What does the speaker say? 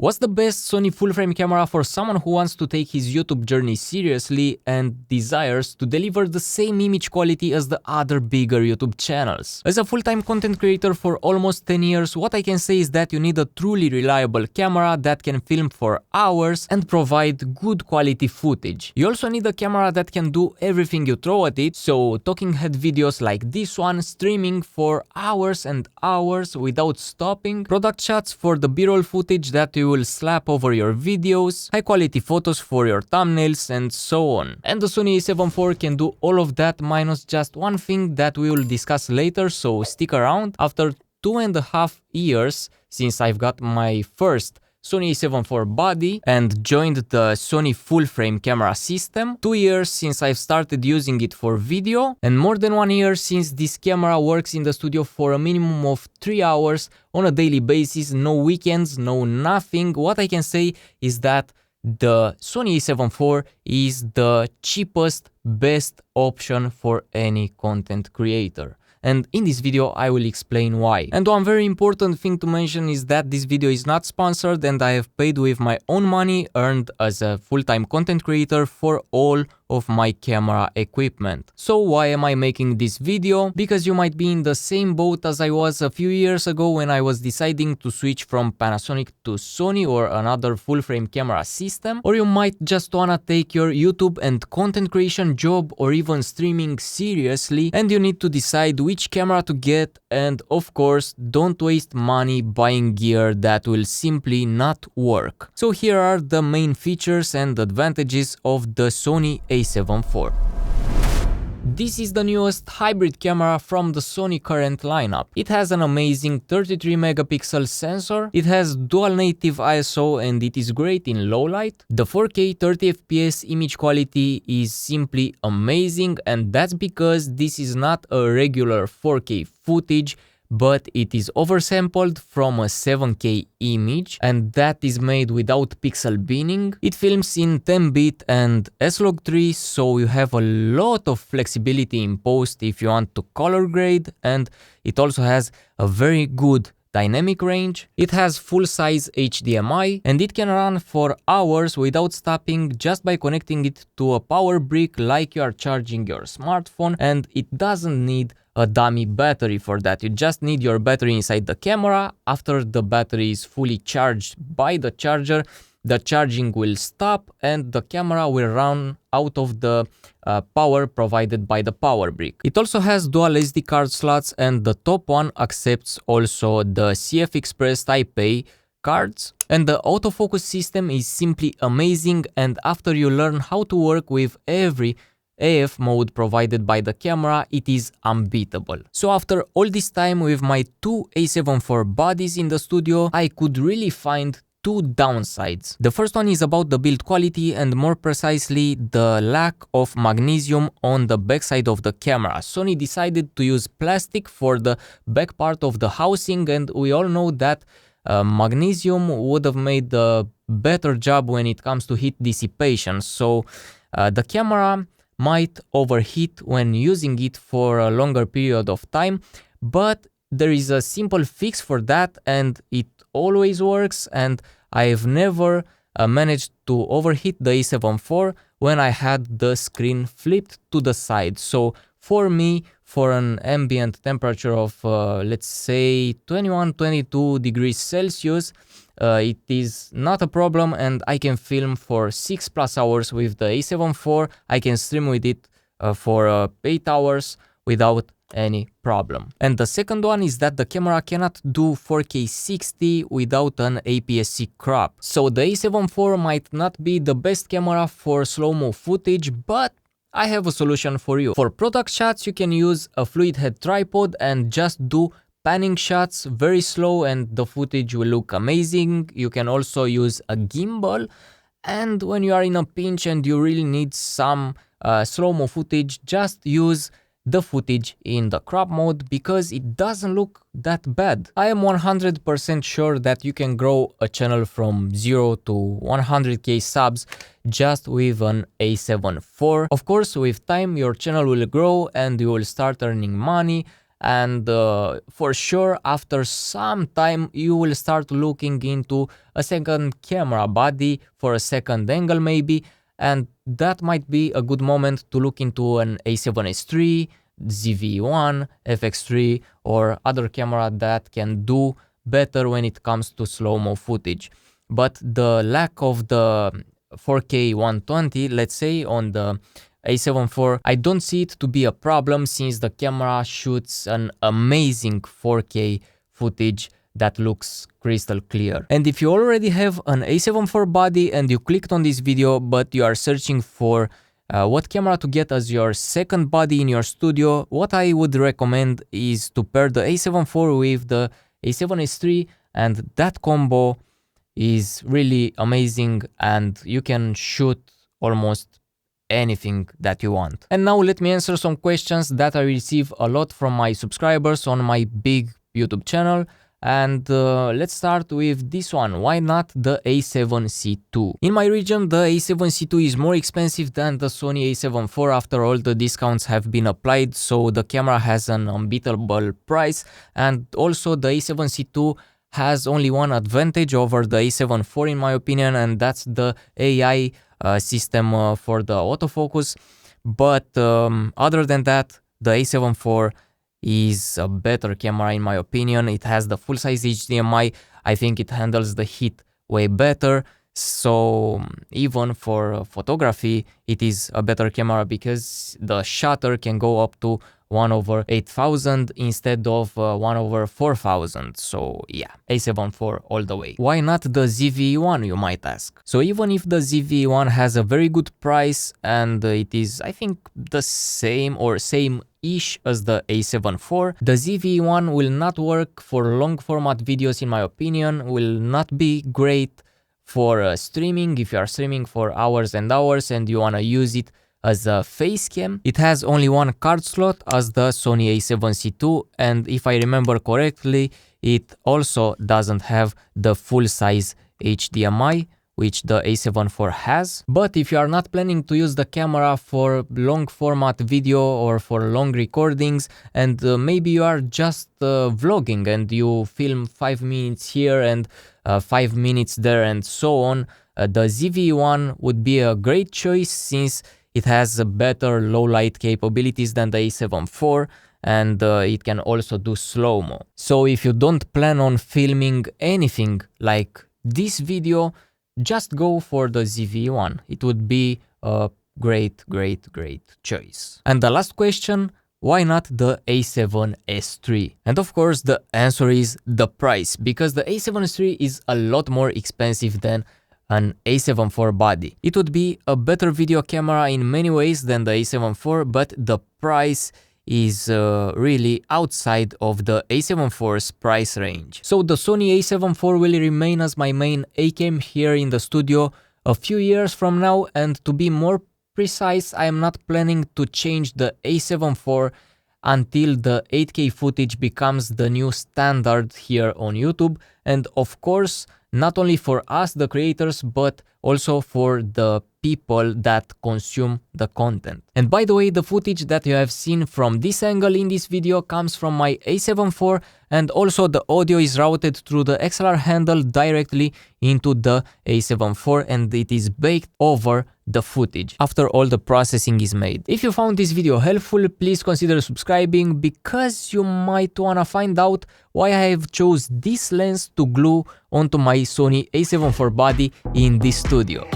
What's the best Sony full-frame camera for someone who wants to take his YouTube journey seriously and desires to deliver the same image quality as the other bigger YouTube channels? As a full-time content creator for almost 10 years, what I can say is that you need a truly reliable camera that can film for hours and provide good quality footage. You also need a camera that can do everything you throw at it, so talking head videos like this one, streaming for hours and hours without stopping, product shots for the B-roll footage that you will slap over your videos, high quality photos for your thumbnails, and so on. And the Sony A7 IV can do all of that minus just one thing that we will discuss later, so stick around. After 2.5 years since I've got my first Sony A7 IV body and joined the Sony full-frame camera system, 2 years since I've started using it for video, and more than 1 year since this camera works in the studio for a minimum of 3 hours on a daily basis, no weekends, no nothing. What I can say is that the Sony A7 IV is the cheapest, best option for any content creator. And in this video I will explain why. And one very important thing to mention is that this video is not sponsored and I have paid with my own money earned as a full-time content creator for all of my camera equipment. So why am I making this video? Because you might be in the same boat as I was a few years ago when I was deciding to switch from Panasonic to Sony or another full-frame camera system, or you might just wanna take your YouTube and content creation job or even streaming seriously and you need to decide which camera to get, and of course don't waste money buying gear that will simply not work. So here are the main features and advantages of the Sony A7 IV. This is the newest hybrid camera from the Sony current lineup. It has an amazing 33 megapixel sensor, it has dual native ISO and it is great in low light. The 4K 30 FPS image quality is simply amazing, and that's because this is not a regular 4K footage, but it is oversampled from a 7K image, and that is made without pixel binning. It films in 10-bit and S-Log3, so you have a lot of flexibility in post if you want to color grade, and it also has a very good dynamic range. It has full-size HDMI and it can run for hours without stopping just by connecting it to a power brick like you are charging your smartphone, and it doesn't need a dummy battery for that. You just need your battery inside the camera. After the battery is fully charged by the charger, the charging will stop and the camera will run out of the power provided by the power brick. It also has dual SD card slots and the top one accepts also the CF Express Type A cards. And the autofocus system is simply amazing, and after you learn how to work with every AF mode provided by the camera, it is unbeatable. So after all this time with my two A7 IV bodies in the studio, I could really find two downsides. The first one is about the build quality and more precisely the lack of magnesium on the backside of the camera. Sony decided to use plastic for the back part of the housing, and we all know that magnesium would have made a better job when it comes to heat dissipation. So the camera might overheat when using it for a longer period of time, but there is a simple fix for that and it always works, and I've never managed to overheat the A7 IV when I had the screen flipped to the side. So for me, for an ambient temperature of let's say 21-22 degrees Celsius, it is not a problem and I can film for 6+ hours with the A7 IV. I can stream with it for 8 hours without any problem. And the second one is that the camera cannot do 4K 60 without an APS-C crop. So the A7 IV might not be the best camera for slow-mo footage, but I have a solution for you. For product shots you can use a fluid head tripod and just do panning shots very slow and the footage will look amazing. You can also use a gimbal, and when you are in a pinch and you really need some slow-mo footage, just use the footage in the crop mode because it doesn't look that bad. I am 100% sure that you can grow a channel from 0 to 100k subs just with an A7 IV. Of course, with time your channel will grow and you will start earning money, and for sure after some time you will start looking into a second camera body for a second angle maybe, and that might be a good moment to look into an A7S3, ZV-1, FX3 or other camera that can do better when it comes to slow-mo footage. But the lack of the 4K 120, let's say, on the A7 IV, I don't see it to be a problem since the camera shoots an amazing 4K footage that looks crystal clear. And if you already have an A7 IV body and you clicked on this video but you are searching for what camera to get as your second body in your studio, what I would recommend is to pair the A7 IV with the A7S3, and that combo is really amazing and you can shoot almost anything that you want. And now let me answer some questions that I receive a lot from my subscribers on my big YouTube channel. And let's start with this one. Why not the A7C II? In my region, the A7C II is more expensive than the Sony A7 IV after all the discounts have been applied, so the camera has an unbeatable price. And also the A7C II has only one advantage over the A7 IV in my opinion, and that's the AI system for the autofocus. But other than that, the A7 IV is a better camera in my opinion. It has the full-size HDMI. I think it handles the heat way better. So even for photography, it is a better camera because the shutter can go up to 1/8000 instead of 1/4000. So yeah, A7 IV all the way. Why not the ZV-1, you might ask? So even if the ZV-1 has a very good price and it is, I think, the same or same-ish as the A7 IV, the ZV-1 will not work for long format videos in my opinion, will not be great for streaming. If you are streaming for hours and hours and you want to use it as a face cam. It has only one card slot as the Sony A7C II, and if I remember correctly, it also doesn't have the full-size HDMI, which the A7 IV has. But if you are not planning to use the camera for long format video or for long recordings, and maybe you are just vlogging and you film 5 minutes here and 5 minutes there and so on, the ZV-1 would be a great choice since it has better low light capabilities than the A7 IV, and it can also do slow-mo. So if you don't plan on filming anything like this video, just go for the ZV-1. It would be a great choice. And the last question, why not the A7S3? And of course the answer is the price, because the A7S3 is a lot more expensive than an A7 IV body. It would be a better video camera in many ways than the A7 IV, but the price is really outside of the A7 IV's price range. So the Sony A7 IV will remain as my main A-cam here in the studio a few years from now, and to be more precise, I am not planning to change the A7 IV until the 8K footage becomes the new standard here on YouTube, and of course not only for us the creators but also for the people that consume the content. And by the way, the footage that you have seen from this angle in this video comes from my A7 IV, and also the audio is routed through the XLR handle directly into the A7 IV, and it is baked over the footage after all the processing is made. If you found this video helpful, please consider subscribing, because you might wanna find out why I have chose this lens to glue onto my Sony A7 IV body in this studio.